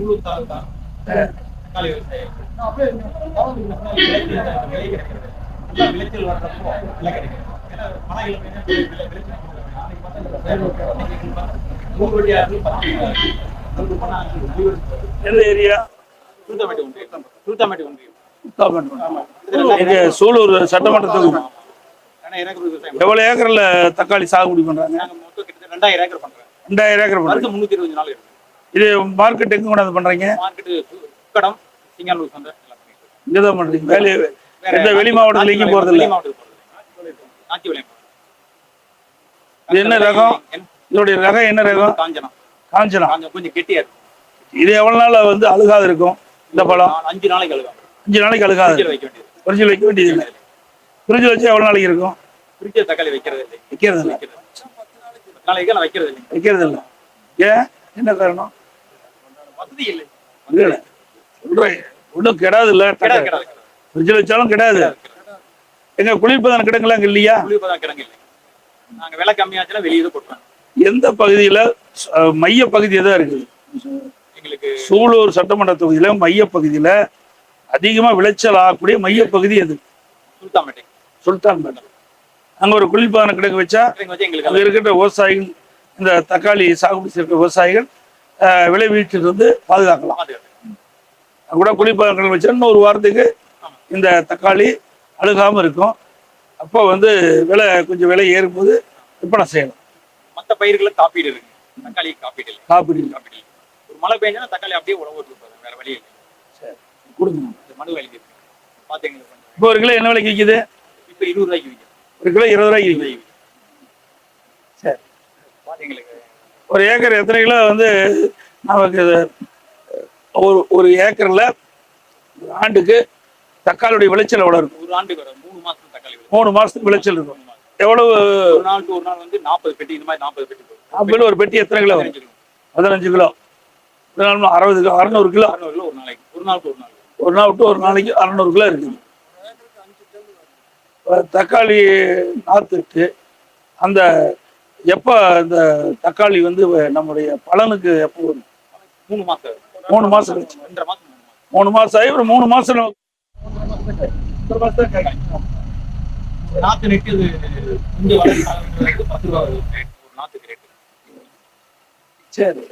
சூலூர் தாலுகா தக்காளி விவசாயம். விலை கிடைக்கிறது எல்லாம் விளைச்சல் வர்றப்போ விலை கிடைக்கிறது. ஏன்னா மழை எந்த ஏரியா? சூலூர் சட்டமன்ற தொகுதி. எவ்வளவு ஏக்கர்ல தக்காளி சாகுபடி பண்றாங்க? 2000 ஏக்கர் பண்றாங்க. 2000 ஏக்கர் பண்றாங்க. 320 நாள் இருக்கு. இது மார்க்கெட் எங்க கொண்டாந்து பண்றீங்க? மார்க்கெட் உக்கடம், சிங்கனூர் சந்தை இங்கதான் பண்றீங்க. வேலை எந்த வெளி மாவட்டத்துல எங்கேயும் போறது இல்லை. இது என்ன ரகம்? இதோடைய ரகம் என்ன ரகம்? காஞ்சனா. காஞ்சனா கொஞ்சம் கெட்டியா இருக்கும். இது எவ்வளவு நாள் வந்து அழுகாது இருக்கும் இந்த பழம்? 5 நாளைக்கு அழுகாது. 5 நாளைக்கு அழுகாது. ஃப்ரிட்ஜில் வைக்க வேண்டியது இல்லை. ஃப்ரிட்ஜில் வச்சு எவ்வளவு நாளைக்கு இருக்கும்? ஃப்ரிட்ஜில் தக்காளி வைக்கிறது இல்லை. வைக்கிறது இல்லை. நாளைக்கு நான் வைக்கிறது இல்லை. வைக்கிறது இல்லை. ஏன்? என்ன காரணம்? வசதி இல்லை. இல்லை சொல்றேன், ஒன்றும் கெடாது இல்லை. ஃப்ரிட்ஜில் வச்சாலும் கெடாது. எங்க குளிர்பதன கிடங்குலாம் அங்கே இல்லையா? குளிர்பதன கிடங்கு இல்லை. நாங்கள் விலை கம்மியாச்சுன்னா வெளியே தான் போட்டுருவோம். எந்த பகுதியில மைய பகுதி எதா இருக்குது? எங்களுக்கு சூலூர் சட்டமன்ற தொகுதியில மைய பகுதியில அதிகமா விளைச்சல் ஆகக்கூடிய மைய பகுதி எது? சுல்தான்பேட்டை. அங்க ஒரு குளிர்பதன கிடங்கு வச்சா அங்க இருக்கின்ற விவசாயிகள், இந்த தக்காளி சாகுபடி செய்கிற விவசாயிகள் விளை வீழ்ச்சிட்டு வந்து பாதுகாக்கலாம். கூட குளிர்பதன கிடங்கு வச்சா இன்னும் 1 வாரத்துக்கு இந்த தக்காளி அழுகாம இருக்கும். அப்போ வந்து கொஞ்சம் விலை ஏறும்போது விற்பனை செய்யலாம். மற்ற பயிர்களை காப்பீடு இருக்கு, தக்காளி காப்பீடு இல்லை. காப்பீடு ஒரு மழை பெஞ்சா தக்காளி அப்படியே உழவு வேற வழி இல்லை. சரி கொடுங்க. மனு வேலைக்கு பாத்தீங்க. இப்போ 1 கிலோ என்ன விலைக்கு விற்கிது? இப்போ 20 ரூபாய்க்கு விற்கிது. 1 கிலோ 20 ரூபாய்க்கு விற்கிது. சரி பாத்தீங்களுக்கு 1 ஏக்கர் எத்தனை கிலோ வந்து நமக்கு ஒரு ஏக்கர்ல ஆண்டுக்கு தக்காளியுடைய விளைச்சல் எவ்வளவு இருக்கும்? ஒரு ஆண்டுக்கு 3 மாசத்துக்கு தக்காளி 3 மாசத்துக்கு விளைச்சல் இருக்கும். எவ்வளவு? ஒரு நாள் வந்து 40 பெட்டி. இந்த மாதிரி 40 பெட்டி. அப்படி ஒரு பெட்டி எத்தனை kilo? 15 kilo. 60 kilo, 600 kilo. 600 kilo ஒரு நாளைக்கு. ஒரு நாள் விட்டு ஒரு நாளைக்கு 600 கிலோ இருக்குது. தக்காளி நாத்துக்கு அந்த எப்போ இந்த தக்காளி வந்து நம்முடைய பலனுக்கு எப்போ வரும்? 3 மாசம். 3 மாசம் கழிச்சு. 2.5 மாசம். 3 மாசம் ஆகி ஒரு 3 மாசம் நாத்து நெட்டு இங்க வளர்ந்து 10 ரூபா ஒரு நாத்துக்கு ரேட்டு. சரி.